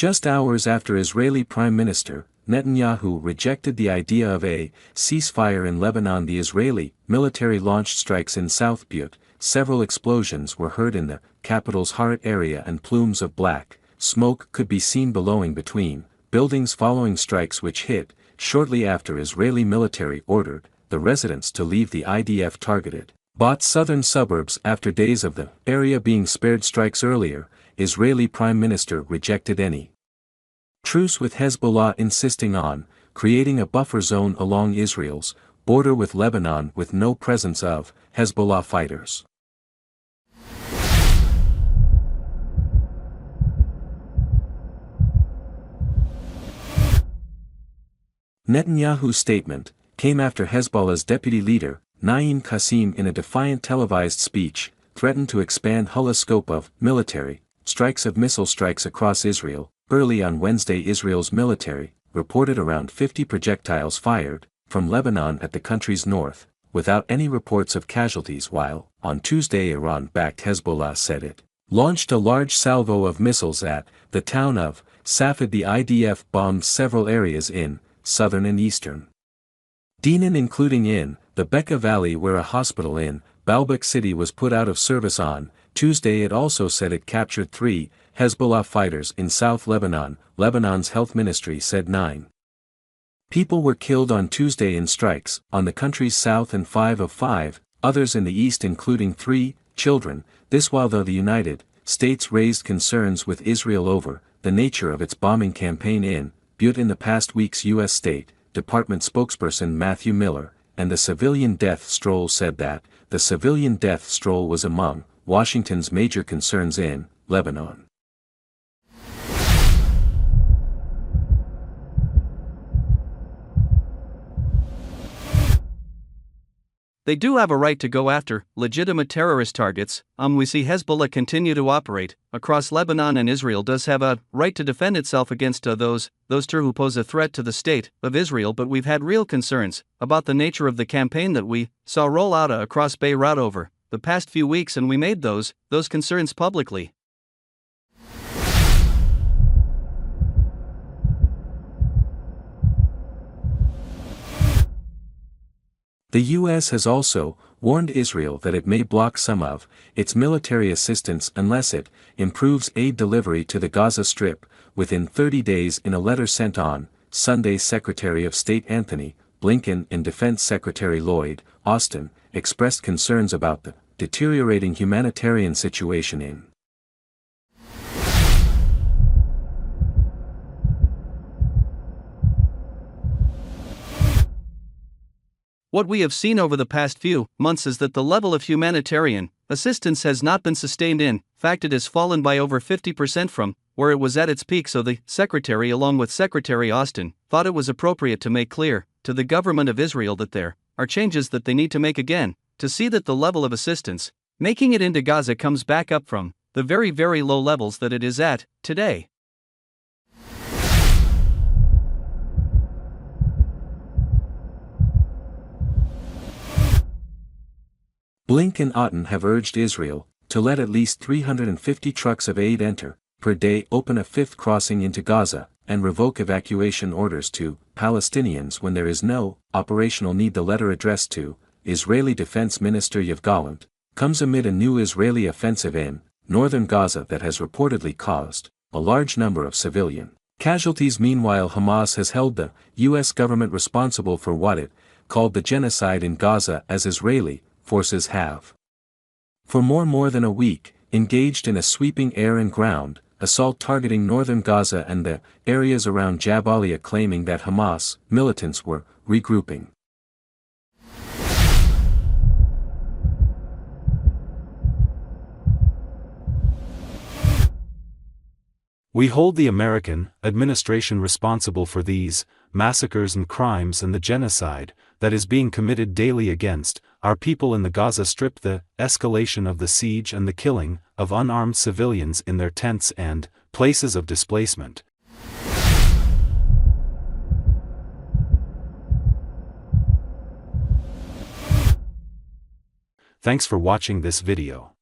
Just hours after Israeli Prime Minister Netanyahu rejected the idea of a ceasefire in Lebanon the Israeli military launched strikes in South Beirut, several explosions were heard in the capital's heart area and plumes of black smoke could be seen billowing between buildings following strikes which hit shortly after Israeli military ordered the residents to leave the IDF targeted southern suburbs after days of the area being spared strikes earlier. Israeli Prime Minister rejected any truce with Hezbollah, insisting on creating a buffer zone along Israel's border with Lebanon with no presence of Hezbollah fighters. Netanyahu's statement came after Hezbollah's deputy leader, Naim Qassem, in a defiant televised speech, threatened to expand Hullah's scope of military strikes of missile strikes across Israel. Early on Wednesday, Israel's military reported around 50 projectiles fired from Lebanon at the country's north, without any reports of casualties, while, on Tuesday, Iran-backed Hezbollah said it launched a large salvo of missiles at the town of Safed. The IDF bombed several areas in southern and eastern Dinan, including in the Bekaa Valley, where a hospital in Baalbek city was put out of service on Tuesday. It also said it captured 3 Hezbollah fighters in South Lebanon. Lebanon's health ministry said 9 people were killed on Tuesday in strikes on the country's south and 5 others in the east, including 3 children. This while the United States raised concerns with Israel over the nature of its bombing campaign in Beirut in the past weeks. U.S. State Department spokesperson Matthew Miller and the civilian death stroll said that the civilian death stroll was among Washington's major concerns in Lebanon. They do have a right to go after legitimate terrorist targets. We see Hezbollah continue to operate across Lebanon, and Israel does have a right to defend itself against those who pose a threat to the state of Israel. But we've had real concerns about the nature of the campaign that we saw roll out across Beirut over the past few weeks, and we made those concerns publicly. The U.S. has also warned Israel that it may block some of its military assistance unless it improves aid delivery to the Gaza Strip within 30 days. In a letter sent on Sunday, Secretary of State Anthony Blinken and Defense Secretary Lloyd Austin expressed concerns about the deteriorating humanitarian situation in What we have seen over the past few months is that the level of humanitarian assistance has not been sustained. In fact, it has fallen by over 50% from where it was at its peak. So the Secretary, along with Secretary Austin, thought it was appropriate to make clear to the government of Israel that there are changes that they need to make again to see that the level of assistance making it into Gaza comes back up from the very, very low levels that it is at today. Blinken and Austin have urged Israel to let at least 350 trucks of aid enter per day, open a 5th crossing into Gaza, and revoke evacuation orders to Palestinians when there is no operational need. The letter, addressed to Israeli Defense Minister Yoav Gallant, comes amid a new Israeli offensive in northern Gaza that has reportedly caused a large number of civilian casualties. Meanwhile, Hamas has held the U.S. government responsible for what it called the genocide in Gaza, as Israeli forces have for more than a week engaged in a sweeping air and ground assault targeting northern Gaza and the areas around Jabalia, claiming that Hamas militants were regrouping. We hold the American administration responsible for these massacres and crimes and the genocide that is being committed daily against our people in the Gaza Strip, the escalation of the siege and the killing of unarmed civilians in their tents and places of displacement. Thanks for watching this video.